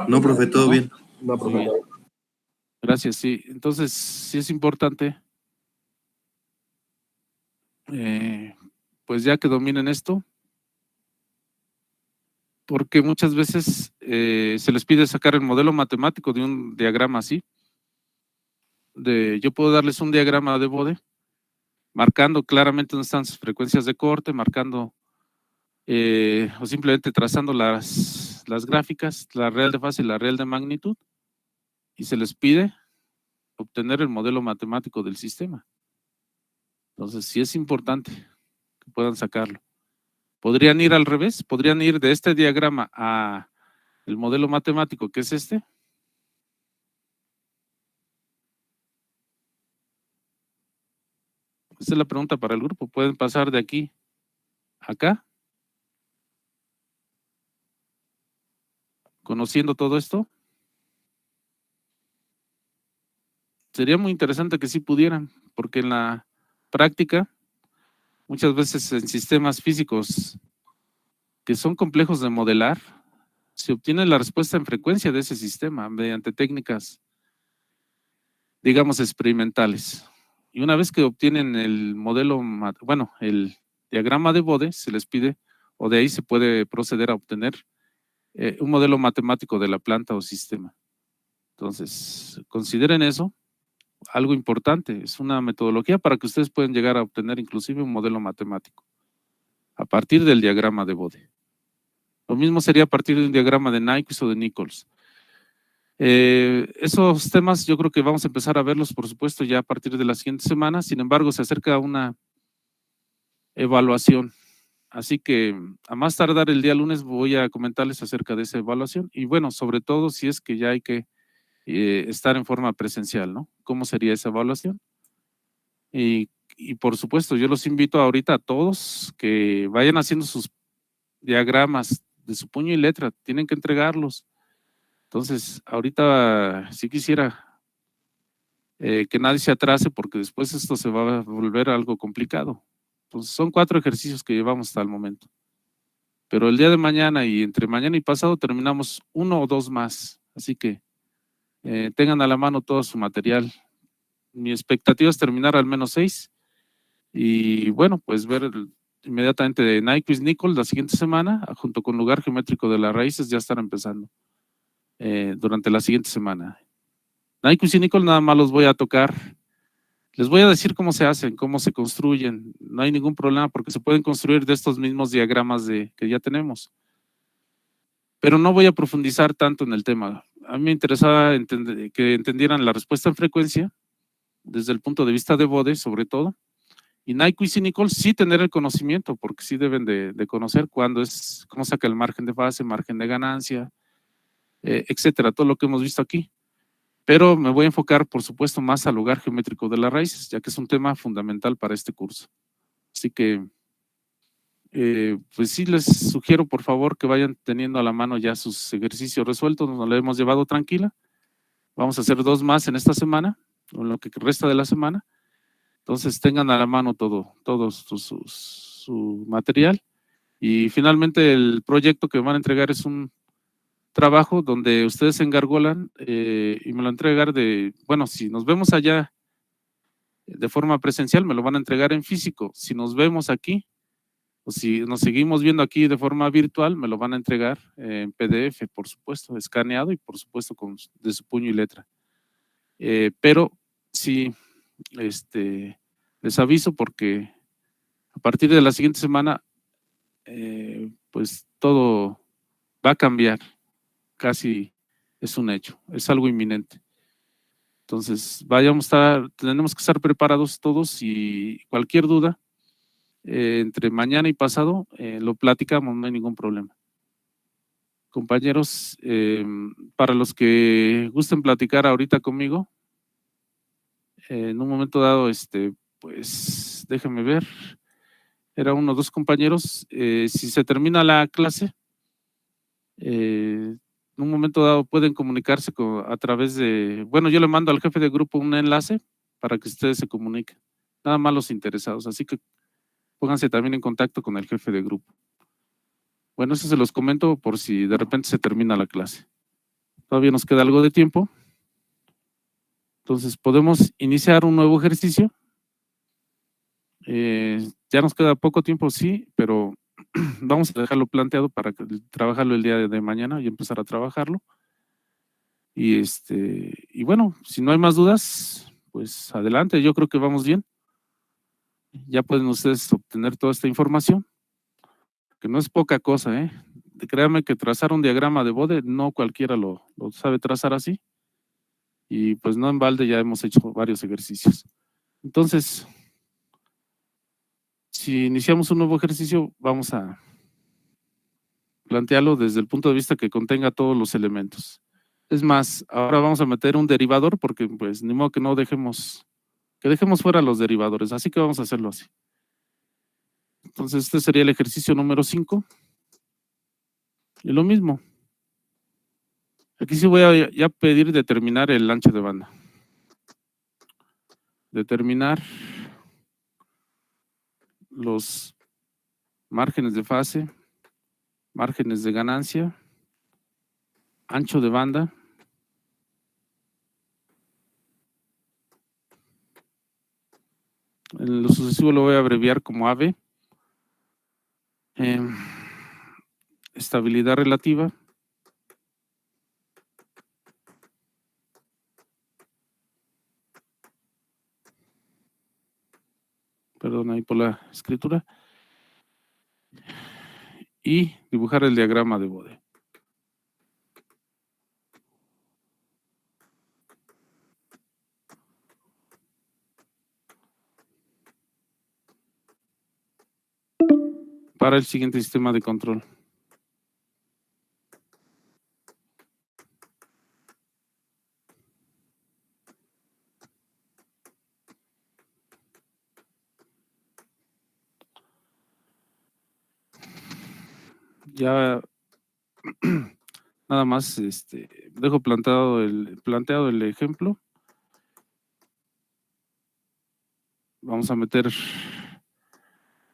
D: No, profe, todo bien.
B: No, profe.
A: Gracias, sí. Entonces, sí es importante, pues ya que dominen esto, porque muchas veces se les pide sacar el modelo matemático de un diagrama así. Yo puedo darles un diagrama de Bode, marcando claramente dónde están sus frecuencias de corte, marcando o simplemente trazando las gráficas, la real de fase y la real de magnitud, y se les pide obtener el modelo matemático del sistema. Entonces, sí es importante que puedan sacarlo. Podrían ir al revés, podrían ir de este diagrama a el modelo matemático, que es este. Esta es la pregunta para el grupo. ¿Pueden pasar de aquí a acá? Conociendo todo esto. Sería muy interesante que sí pudieran, porque en la práctica, muchas veces en sistemas físicos que son complejos de modelar, se obtiene la respuesta en frecuencia de ese sistema mediante técnicas, digamos, experimentales. Y una vez que obtienen el modelo, bueno, el diagrama de Bode, se les pide, o de ahí se puede proceder a obtener un modelo matemático de la planta o sistema. Entonces, consideren eso algo importante, es una metodología para que ustedes puedan llegar a obtener inclusive un modelo matemático a partir del diagrama de Bode. Lo mismo sería a partir de un diagrama de Nyquist o de Nichols. Esos temas yo creo que vamos a empezar a verlos, por supuesto, ya a partir de la siguiente semana. Sin embargo, se acerca una evaluación. Así que a más tardar el día lunes voy a comentarles acerca de esa evaluación y bueno, sobre todo si es que ya hay que estar en forma presencial, ¿no? ¿Cómo sería esa evaluación? Y por supuesto, yo los invito ahorita a todos que vayan haciendo sus diagramas de su puño y letra, tienen que entregarlos. Entonces, ahorita sí quisiera que nadie se atrase porque después esto se va a volver algo complicado. Entonces, son 4 ejercicios que llevamos hasta el momento. Pero el día de mañana y entre mañana y pasado terminamos 1 o 2 más. Así que tengan a la mano todo su material. Mi expectativa es terminar al menos 6 y bueno, pues ver inmediatamente de Nyquist Nicol la siguiente semana, junto con lugar geométrico de las raíces, ya estará empezando durante la siguiente semana. Nyquist y Nicol nada más los voy a tocar. Les voy a decir cómo se hacen, cómo se construyen. No hay ningún problema porque se pueden construir de estos mismos diagramas que ya tenemos. Pero no voy a profundizar tanto en el tema. A mí me interesaba que entendieran la respuesta en frecuencia desde el punto de vista de Bode, sobre todo. Y Nyquist y Nicol sí tener el conocimiento, porque sí deben de conocer cómo saca el margen de fase, margen de ganancia, etcétera, todo lo que hemos visto aquí. Pero me voy a enfocar, por supuesto, más al lugar geométrico de las raíces, ya que es un tema fundamental para este curso. Así que, pues sí les sugiero, por favor, que vayan teniendo a la mano ya sus ejercicios resueltos, nos lo hemos llevado tranquila. Vamos a hacer 2 más en esta semana, o en lo que resta de la semana. Entonces tengan a la mano todo su material. Y finalmente el proyecto que me van a entregar es un trabajo donde ustedes se engargolan y me lo entregar bueno, si nos vemos allá de forma presencial, me lo van a entregar en físico. Si nos vemos aquí, o si nos seguimos viendo aquí de forma virtual, me lo van a entregar en PDF, por supuesto, escaneado y por supuesto de su puño y letra. Pero sí, les aviso porque a partir de la siguiente semana, pues todo va a cambiar, casi es un hecho, es algo inminente. Entonces, tenemos que estar preparados todos y cualquier duda, entre mañana y pasado, lo platicamos, no hay ningún problema. Compañeros, para los que gusten platicar ahorita conmigo, en un momento dado, pues déjenme ver, era 1 o 2 compañeros, si se termina la clase, en un momento dado pueden comunicarse a través bueno, yo le mando al jefe de grupo un enlace para que ustedes se comuniquen, nada más los interesados, así que pónganse también en contacto con el jefe de grupo. Bueno, eso se los comento por si de repente se termina la clase. Todavía nos queda algo de tiempo. Entonces podemos iniciar un nuevo ejercicio. Ya nos queda poco tiempo, sí, pero vamos a dejarlo planteado para trabajarlo el día de mañana y empezar a trabajarlo. Y bueno, si no hay más dudas, pues adelante, yo creo que vamos bien. Ya pueden ustedes obtener toda esta información, que no es poca cosa, ¿eh? Créanme que trazar un diagrama de Bode no cualquiera lo sabe trazar así. Y pues no en balde ya hemos hecho varios ejercicios. Entonces, si iniciamos un nuevo ejercicio, vamos a plantearlo desde el punto de vista que contenga todos los elementos. Es más, ahora vamos a meter un derivador porque pues ni modo que no dejemos fuera los derivadores, así que vamos a hacerlo así. Entonces este sería el ejercicio número 5. Y lo mismo. Aquí sí voy a ya pedir determinar el ancho de banda. Determinar los márgenes de fase, márgenes de ganancia, ancho de banda, en lo sucesivo lo voy a abreviar como AB, estabilidad relativa, perdón ahí por la escritura, y dibujar el diagrama de Bode. para el siguiente sistema de control. Ya nada más dejo planteado el ejemplo. Vamos a meter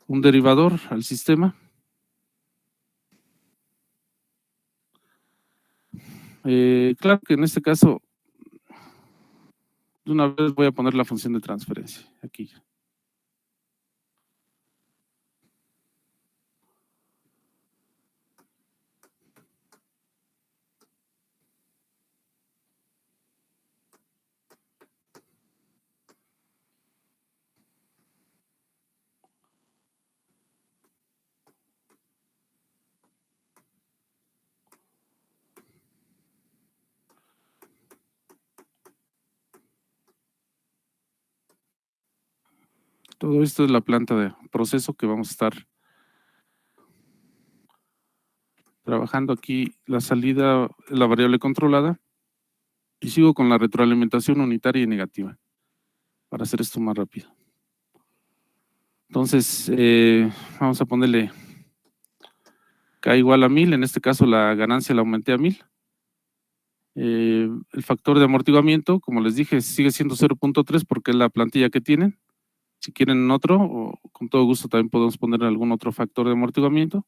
A: un derivador al sistema. Claro que en este caso, de una vez voy a poner la función de transferencia aquí. Todo esto es la planta de proceso que vamos a estar trabajando aquí. La salida es la variable controlada y sigo con la retroalimentación unitaria y negativa para hacer esto más rápido. Entonces, vamos a ponerle K igual a 1000, en este caso la ganancia la aumenté a 1000. El factor de amortiguamiento, como les dije, sigue siendo 0.3 porque es la plantilla que tienen. Si quieren otro, o con todo gusto también podemos poner algún otro factor de amortiguamiento.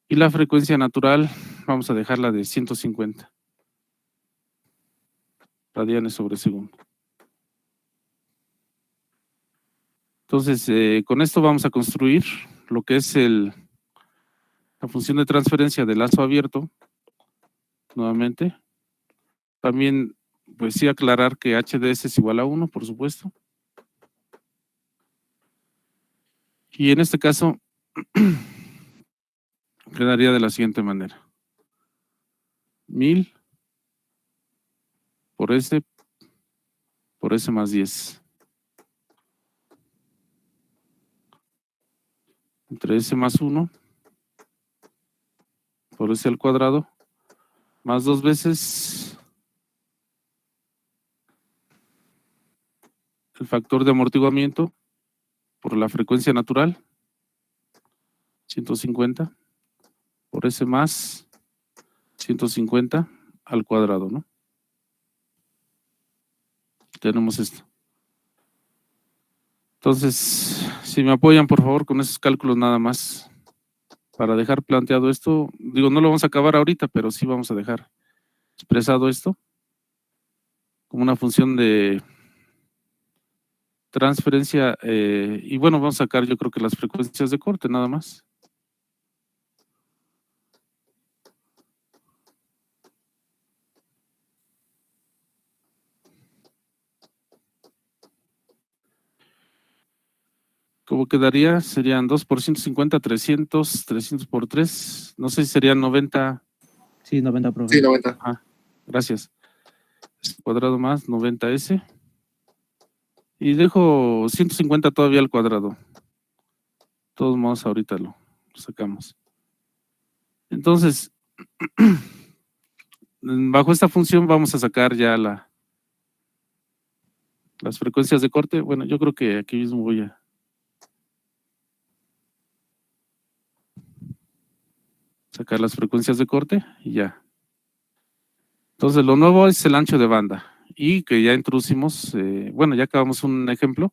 A: Y la frecuencia natural, vamos a dejarla de 150 radianes sobre segundo. Entonces, con esto vamos a construir lo que es la función de transferencia de lazo abierto. Nuevamente. También, pues sí, aclarar que HDS es igual a 1, por supuesto. Y en este caso, quedaría de la siguiente manera. 1000 por S más 10. Entre S más 1 por S al cuadrado más 2 veces el factor de amortiguamiento por la frecuencia natural, 150 por S más 150 al cuadrado, ¿no? Tenemos esto. Entonces, si me apoyan por favor con esos cálculos nada más, para dejar planteado esto, digo, no lo vamos a acabar ahorita, pero sí vamos a dejar expresado esto como una función de transferencia, y bueno, vamos a sacar yo creo que las frecuencias de corte nada más. ¿Cómo quedaría? Serían 2 por 150, 300, 300 por 3, no sé si serían 90.
E: Sí, 90, profe.
C: Sí, 90.
A: Ah, gracias. Cuadrado más 90S. Y dejo 150 todavía al cuadrado. De todos modos, ahorita lo sacamos. Entonces, bajo esta función vamos a sacar ya las frecuencias de corte. Bueno, yo creo que aquí mismo voy a sacar las frecuencias de corte y ya. Entonces, lo nuevo es el ancho de banda y que ya introducimos, bueno, ya acabamos un ejemplo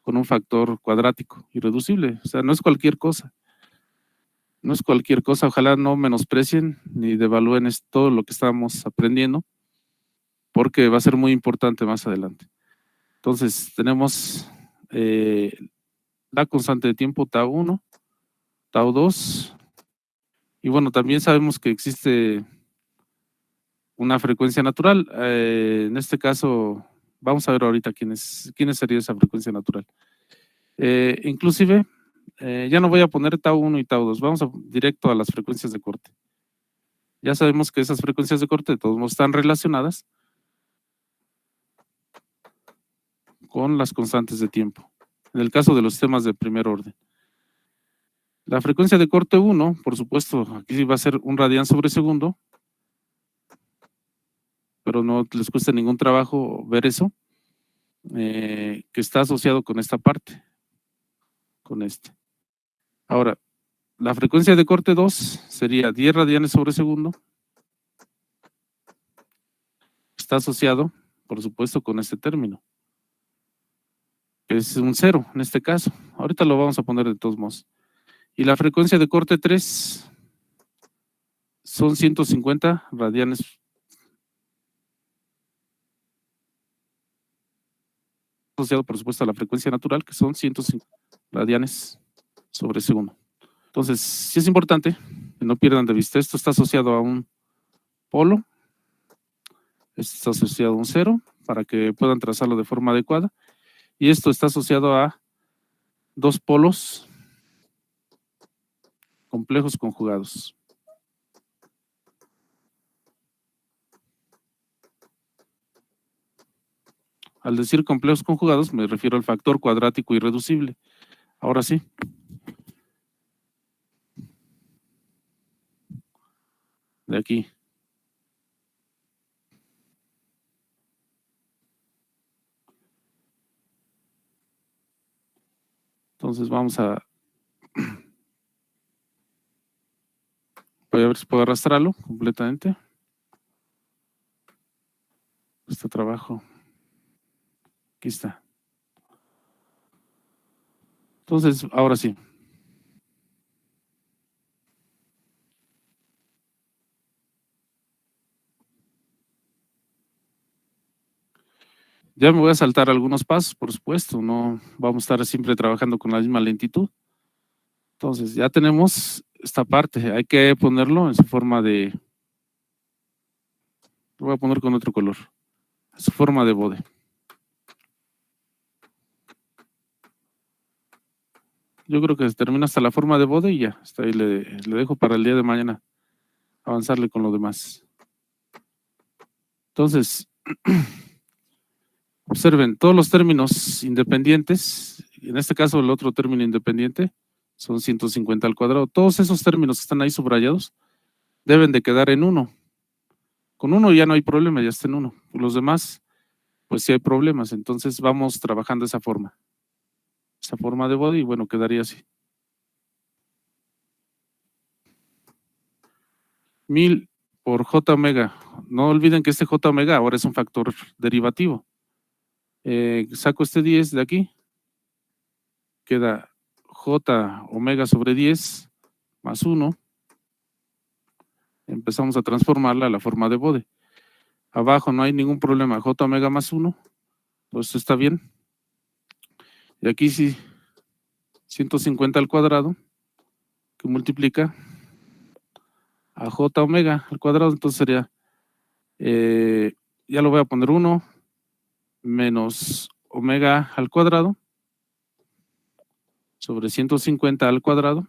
A: con un factor cuadrático irreducible. O sea, no es cualquier cosa. No es cualquier cosa. Ojalá no menosprecien ni devalúen todo lo que estamos aprendiendo, porque va a ser muy importante más adelante. Entonces, tenemos la constante de tiempo tau 1, tau 2, y bueno, también sabemos que existe una frecuencia natural. En este caso, vamos a ver ahorita quién sería esa frecuencia natural. Inclusive, ya no voy a poner tau 1 y tau 2, vamos directo a las frecuencias de corte. Ya sabemos que esas frecuencias de corte de todos modos están relacionadas con las constantes de tiempo, en el caso de los sistemas de primer orden. La frecuencia de corte 1, por supuesto, aquí va a ser 1 radián sobre segundo, pero no les cuesta ningún trabajo ver eso, que está asociado con esta parte, con este. Ahora, la frecuencia de corte 2 sería 10 radianes sobre segundo, está asociado, por supuesto, con este término, que es un 0 en este caso. Ahorita lo vamos a poner de todos modos. Y la frecuencia de corte 3 son 150 radianes asociado, por supuesto, a la frecuencia natural, que son 150 radianes sobre segundo. Entonces, sí es importante que no pierdan de vista, esto está asociado a un polo, esto está asociado a un 0, para que puedan trazarlo de forma adecuada, y esto está asociado a 2 polos complejos conjugados. Al decir complejos conjugados me refiero al factor cuadrático irreducible. Ahora sí. De aquí. Entonces vamos a... Voy a ver si puedo arrastrarlo completamente. Este trabajo. Aquí está. Entonces, ahora sí. Ya me voy a saltar algunos pasos, por supuesto. No vamos a estar siempre trabajando con la misma lentitud. Entonces, ya tenemos esta parte. Hay que ponerlo en su forma de... Lo voy a poner con otro color. Su forma de bode. Yo creo que se termina hasta la forma de bode y ya. Hasta ahí le dejo para el día de mañana avanzarle con lo demás. Entonces, observen, todos los términos independientes, en este caso el otro término independiente, son 150 al cuadrado. Todos esos términos que están ahí subrayados deben de quedar en 1. Con 1 ya no hay problema, ya está en 1. Los demás, pues sí hay problemas. Entonces vamos trabajando esa forma. Esa forma de body, y bueno, quedaría así. 1000 por J omega. No olviden que este J omega ahora es un factor derivativo. Saco este 10 de aquí. Queda J omega sobre 10 más 1. Empezamos a transformarla a la forma de bode. Abajo no hay ningún problema. J omega más 1. Pues está bien. Y aquí sí, 150 al cuadrado, que multiplica a J omega al cuadrado. Entonces sería, ya lo voy a poner 1 menos omega al cuadrado sobre 150 al cuadrado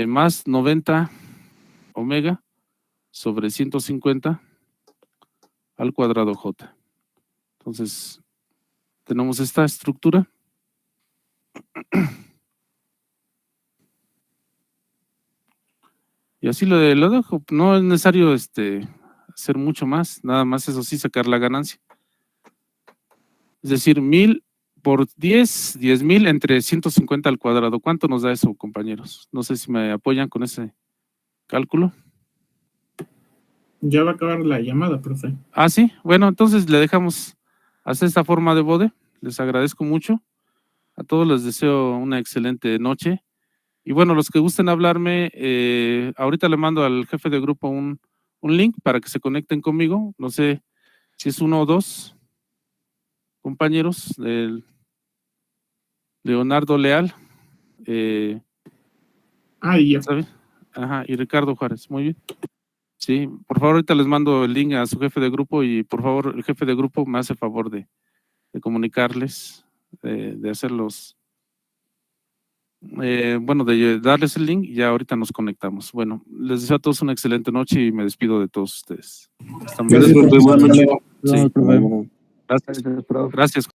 A: más 90 omega sobre 150 al cuadrado J. Entonces, tenemos esta estructura. Y así lo dejo. No es necesario hacer mucho más, nada más eso sí, sacar la ganancia. Es decir, 1000 por 10,000 entre 150 al cuadrado. ¿Cuánto nos da eso, compañeros? No sé si me apoyan con ese cálculo.
C: Ya va a acabar la llamada, profe.
A: Ah, sí. Bueno, entonces le dejamos hacer esta forma de bode. Les agradezco mucho. A todos les deseo una excelente noche. Y bueno, los que gusten hablarme, ahorita le mando al jefe de grupo un link para que se conecten conmigo. No sé si es 1 o 2 compañeros. Leonardo Leal.
C: Ya.
A: ¿Sabe? Ajá, y Ricardo Juárez. Muy bien. Sí, por favor, ahorita les mando el link a su jefe de grupo y por favor, el jefe de grupo me hace favor de comunicarles, de hacerlos, bueno, de darles el link y ya ahorita nos conectamos. Bueno, les deseo a todos una excelente noche y me despido de todos ustedes.
B: Gracias, profe. Buenas noches.
A: Sí. Gracias.